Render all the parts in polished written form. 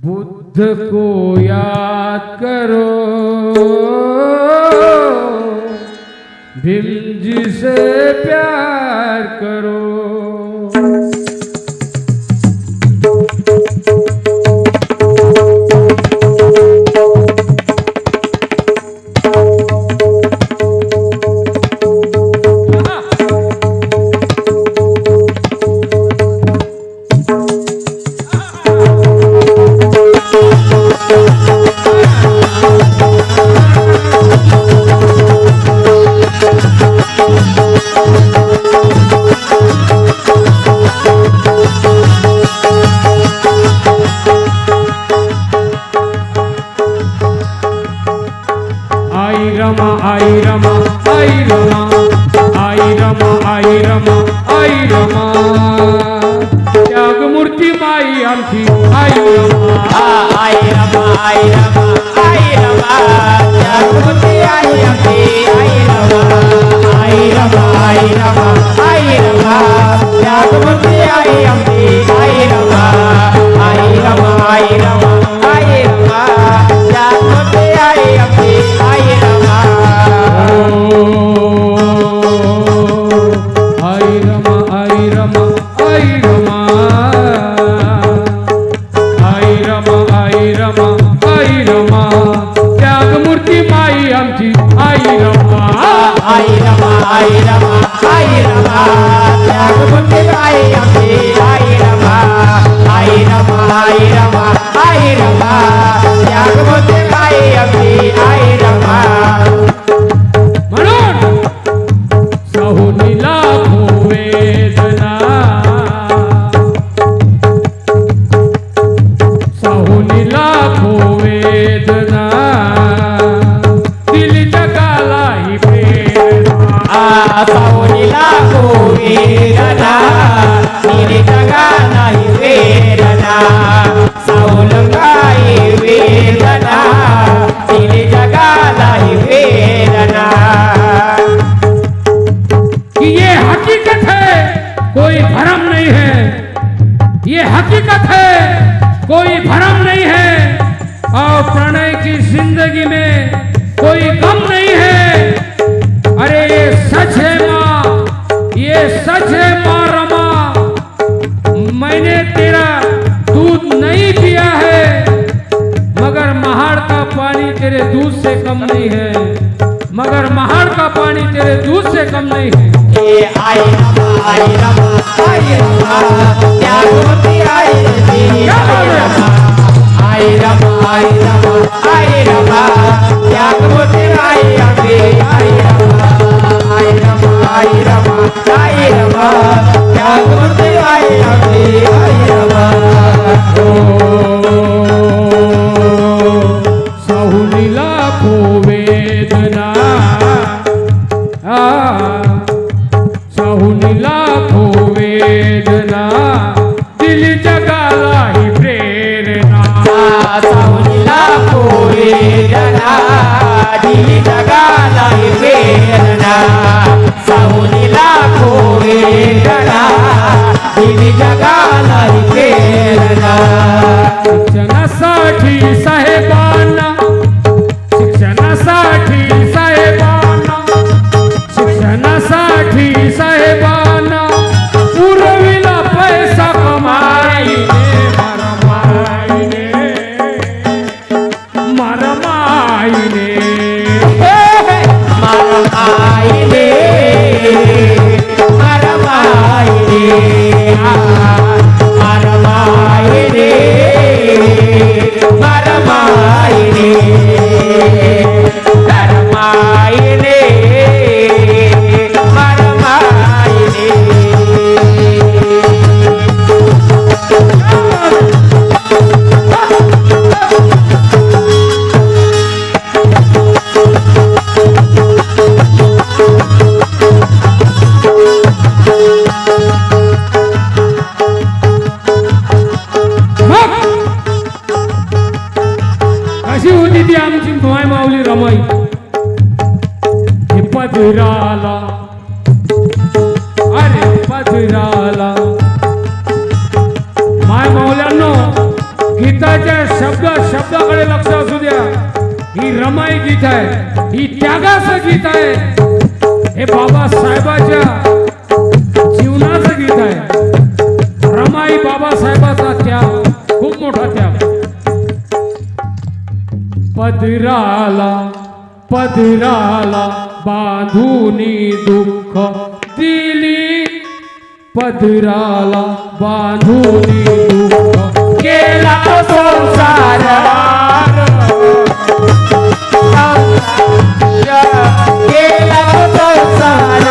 बुद्ध को याद करो, भीम जी से प्यार करो। आई रमा आई रमा आई रमा आई रमा आई रमा आई रमा, त्याग मूर्ती माई आमची आई रमा। आई रमा आई रमा आई रमा, त्याग मूर्ती आई आमची आई रमा। आई रमा आई रमा आई रमा, त्याग मूर्ती आई आमची आई रमा। आई रमा आई रमा आई रमा, त्याग मूर्ती आई आमची आई रमा। आई रमा आई रमा आई रमा, आई रमा आई रमा आई रमा, त्याग मूर्ती माई आमची आई रमा। आई रमा आई रमा आई रमा, त्याग मूर्ती आई आमची आई रमा। आई रमा आई रमा आई रमा, त्याग मूर्ती आई आमची आई रमा। म्हणून साहुनी लाखो वेदना, साहुनी लाखो वेदना, दिली जगाला ही प्रेरणा। सावनी लाखो वेदना, दिली जगाला ही वेदना। सावलंगाई वेदना, दिली जगाला ही वेदना। कि ये हकीकत है कोई भरम नहीं है, ये हकीकत है कोई भरम नहीं है, और प्रणय की जिंदगी में कोई गम नहीं है। अरे ये सच है माँ, ये सच है माँ रमा, मैंने तेरा दूध नहीं पिया है, मगर महाड़ का पानी तेरे दूध से कम नहीं है, मगर महाड़ का पानी तेरे दूध से कम नहीं है। ये आई रमा आई रमा आई रमा, त्याग मूर्ती आई आमची आई रमा। आई रमा आई रमा आई रमा, त्याग मूर्ती आई आमची आई रमा। आई रमा आई रमा आई रमा, त्याग मूर्ती आई आमची आई रमा। साहुनी लाखो वेदना, साहुनी लाखो वेदना, दिली जगाला ही प्रेरणा। सावनी लाखो वेदना, दिली जगाला ही प्रेरणा। सावनी लाखो वेदना, दिली जगाला ही प्रेरणा। शिक्षणासाठी साहेबांना, शिक्षणासाठी साहेबांना, शिक्षणासाठी साहेबांना पुरविला पैसा कमाईने, मरमाईने, मरमाईने। मरमाईने, मरमाईने, मरमाईने, मरमाईने, मरमाईने, मरमाईने। कशी होती ती आमची माय माऊली रमाई? हे पदराला, अरे पदराला माय माऊल्यांनो, गीत गीताच्या शब्दाकडे लक्ष असू द्या. ही रमाई गीत आहे, ही त्यागाचं गीत आहे. हे बाबासाहेबाच्या जीवनाचं गीत आहे. रमाई बाबासाहेबाचा त्याग, खूप मोठा त्याग. पदराला पदराला बांधूनी दुःख दिली, पदराला बांधूनी दुःख केला तो संसार, केला तो संसार.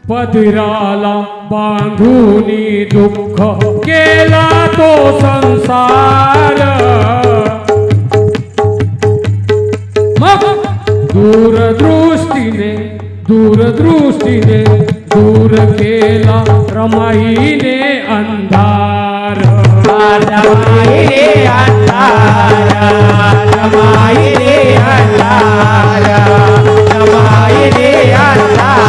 पदराला बांधूनी दुःख केला तो संसार. मग दूरदृष्टीने दूरदृष्टीने दूर केला रमाईने अंधार. रमाई रे अंधार, रमाई रे अंधार, रमाई रे अंधार.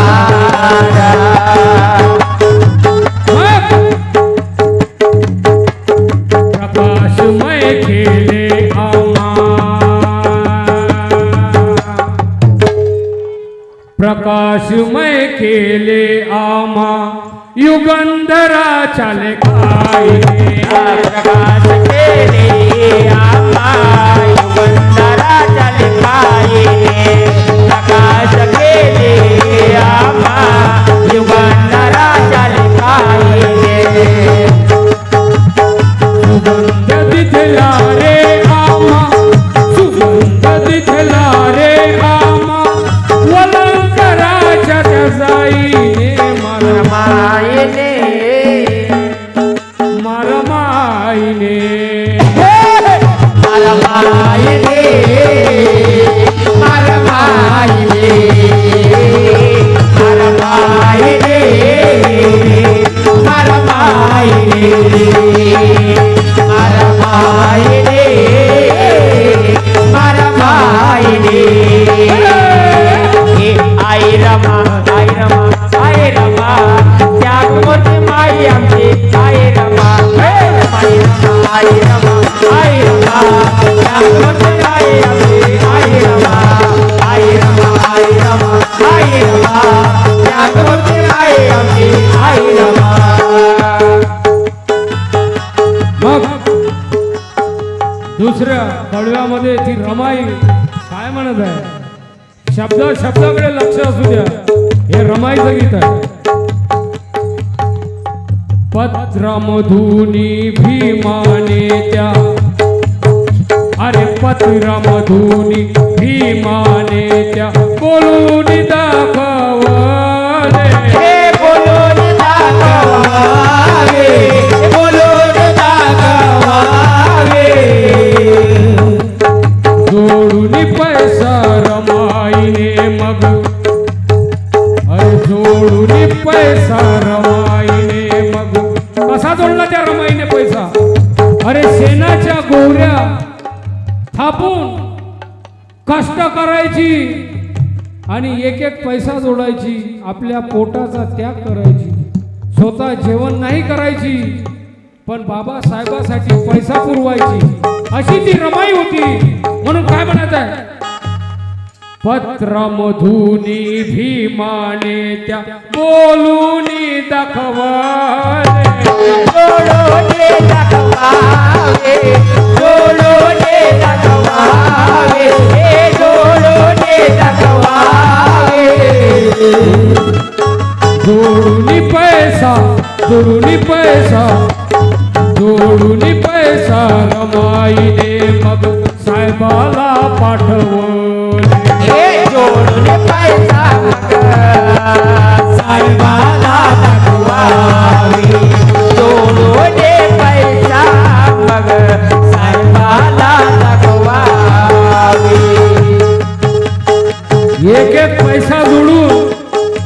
प्रकाशमय केले आम्हा, प्रकाशमय केले आम्हा युगंधराच्या लेखाईने. प्रकाश केले आम्हा युगंधराच्या लेखाईने, प्रकाश केले आम्हा युगंधराच्या लेखाईने. सुगंध दिसला रे आम्हा, सुगंध दिसला रे आम्हा वलंकराच्या त्या जाईने. रमाईने मरमाईने मरमाईने मरमाईने मरमाईने मरमाईने मरमाईने मरमाईने. आई रमा, आई रमा, आई रमा, त्यागमूर्ती माई आमची. आई रमा, आई रमा, आई रमा, आई रमा, त्यागमूर्ती माई आमची. आई रमा, आई रमा, आई रमा, आई रमा, त्यागमूर्ती माई आमची. आई रमा. मग दुसऱ्या कडव्यामध्ये ती रमाई काय म्हणत आहे? शब्दाकडे लक्ष असू द्या. हे रमाईचं गीत आहे. पत्रामधुनी भीमाने त्या, अरे पत्रामधुनी भीमाने त्या बोलून दाखवले. हे बोलून दाखवावे, बोलून दाखवावे. जोडून पैसा रमाईने मग, अरे जोडून पैसा रमाईने मग. कसा जोडला त्या रमाईने पैसा? अरे शेणाच्या गोवऱ्या थापून कष्ट करायची आणि एक एक पैसा जोडायची. आपल्या पोटाचा त्याग करायची. स्वतः जेवण नाही करायची, पण बाबासाहेबासाठी पैसा पुरवायची. अशी ती रमाई होती. म्हणून काय म्हणायचं आहे? पत्रामधुनी भीमाने त्या बोलून दाखवले. जोडोने दाखवावे, जोडोने दाखवावे, हे जोडोने दाखवावे. जोडून पैसा, जोडून पैसा, जोडून पैसा रमाईने मग साहेबाला पाठवले. हे जोडून पैसा मग साहेबाला दाखवावे. जोडून पैसा मग साहेबाला दाखवावे. एक एक पैसा जोडून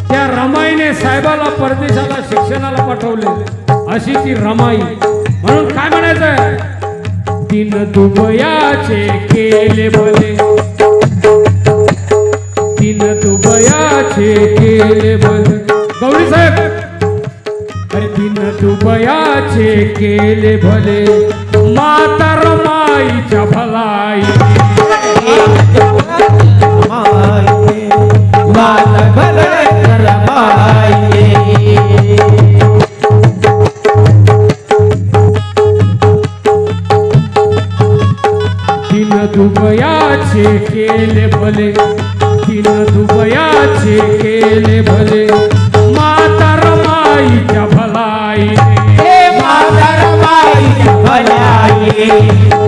त्या रमाईने साहेबाला परदेशाला शिक्षणाला पाठवले. अशी ती रमाई. म्हणून काय म्हणायचंय? दिन दुबयाचे केले भले, दिन दुबयाचे केले भले. गौरी साहेब, अरे दिन दुबयाचे केले भले माता रमाईच्या भलाई माता भले रमाई तीन दुबयाचे केले भले तीन दुबयाचे केले भले माता रमाईच्या भलाई माता रमाईच्या भलाई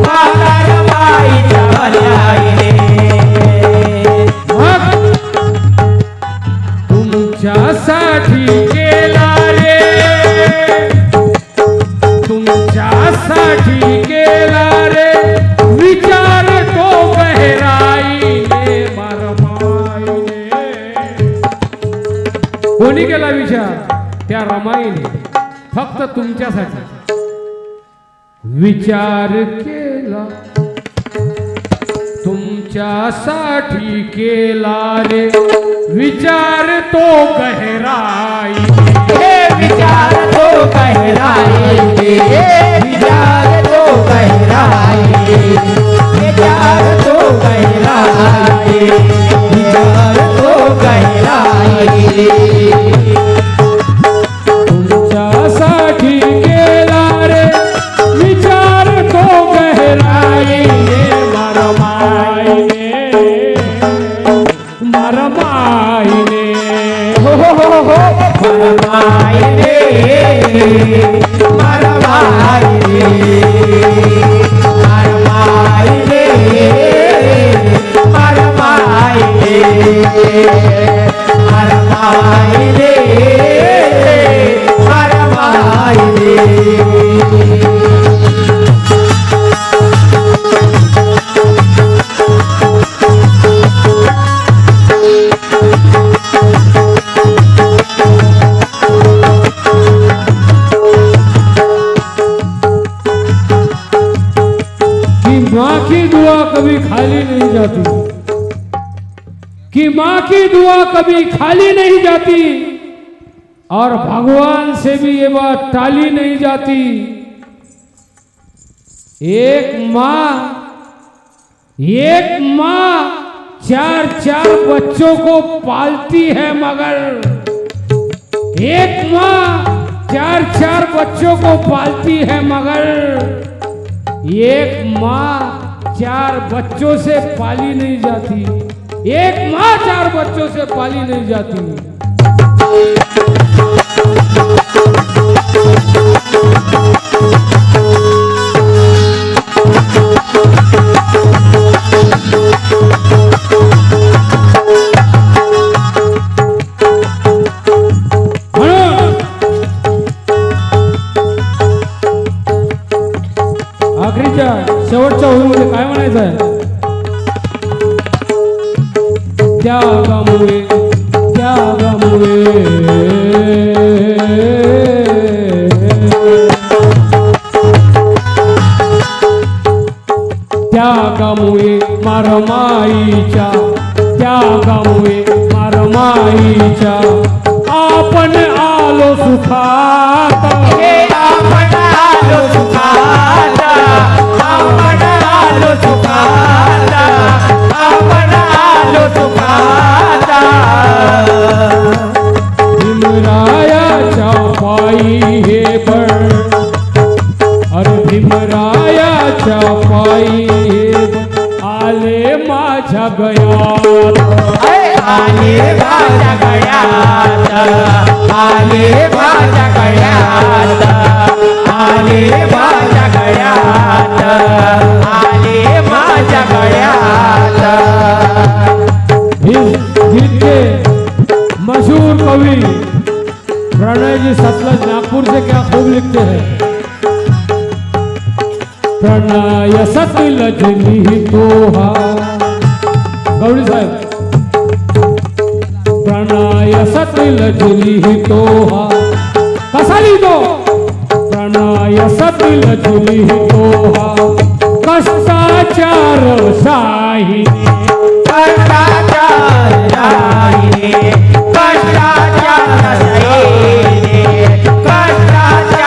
माता रमाईच्या भलाई मग तुमच्यासाठी केला रे तुमच्यासाठी केला रे विचार तो गहराईने रमाईने कोणी केला विचार त्या रमाईने फक्त तुमच्यासाठी विचार केला तुमच्यासाठी केला रे विचार तो गहराई विचार तो गहराई विचार तो गहराई विचार तो गहराई विचार तो गहराई तुमच्यासाठी केला रे विचार तो गहराईने मरमाईने मरमाईने हो मरमाईने मरमाईने मरमाईने मरमाईने मरमाईने मरमाईने माँ की दुआ कभी खाली नहीं जाती कि माँ की दुआ कभी खाली नहीं जाती और भगवान से भी ये बात टाली नहीं जाती एक माँ चार बच्चों को पालती है मगर एक माँ चार बच्चों को पालती है मगर एक माँ 4 बच्चों से पाली नहीं जाती एक माँ 4 बच्चों से पाली नहीं जाती आखरीच्या शेवटच्या ओळीमध्ये काय म्हणायचं आहे त्यागामुळे मारमाईच्या मारमाईच्या आपण आलो सुखात आपण आलो सुखात आपण आलो सुखात आपण आलो सुखात भीमरायाच्या पायी हे बळ अरे भीमरायाच्या पायी हे बळ आले माझ्या गयात आले माझ्या गळ्यात आले माझ्या गळ्यात आले माझ्या गळ्यात आले माझ्या गळ्यात जिनके मशहूर कवि प्रणय जी सतलज नागपुर से क्या खूब लिखते हैं प्रणय सतलज लिहितोहा गौरी साहेब प्रणय सतलज लिहितोहा कसा लिहितो प्रणय सतलज लिहितोहा कष्टाचार साहिने कष्टाचार राहिने कष्टाचार सैने कष्टाचार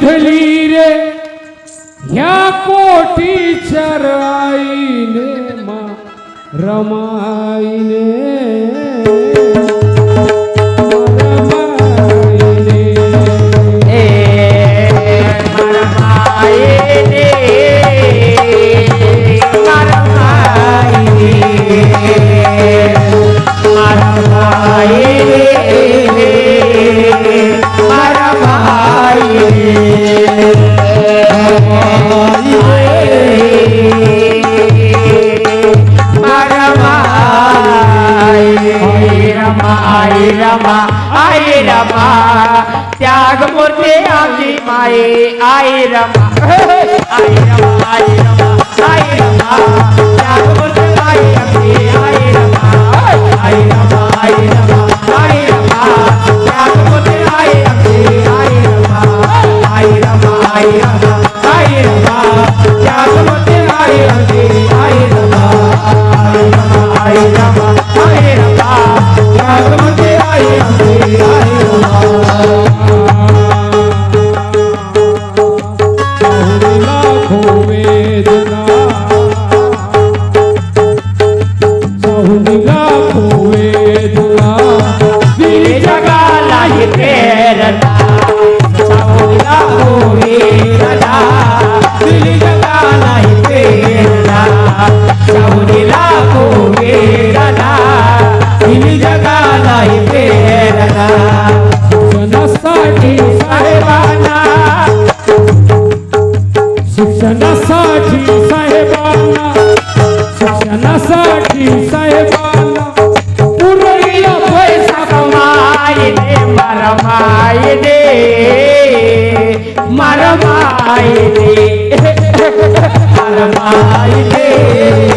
विधली रे ह्या कोटीच्या आईने मा रमाईने त्याग मूर्ती आमची माये आई रमा आई रमा आई रमा आई रमा त्याग मूर्ती आई आमची आई रमा आई रमा आई रमा आई रमा त्याग मूर्ती आई आमची आई रमा आई रमा आई रमा आई रमा त्याग मूर्ती आई आमची आई रमा आई रमा आई रमा आई रमा त्याग मूर्ती आई आमची आई रमा शिक्षणासाठी साहेबांना पुरविला पैसा कमाई दे मरमाई दे मरमाई दे मरमाई दे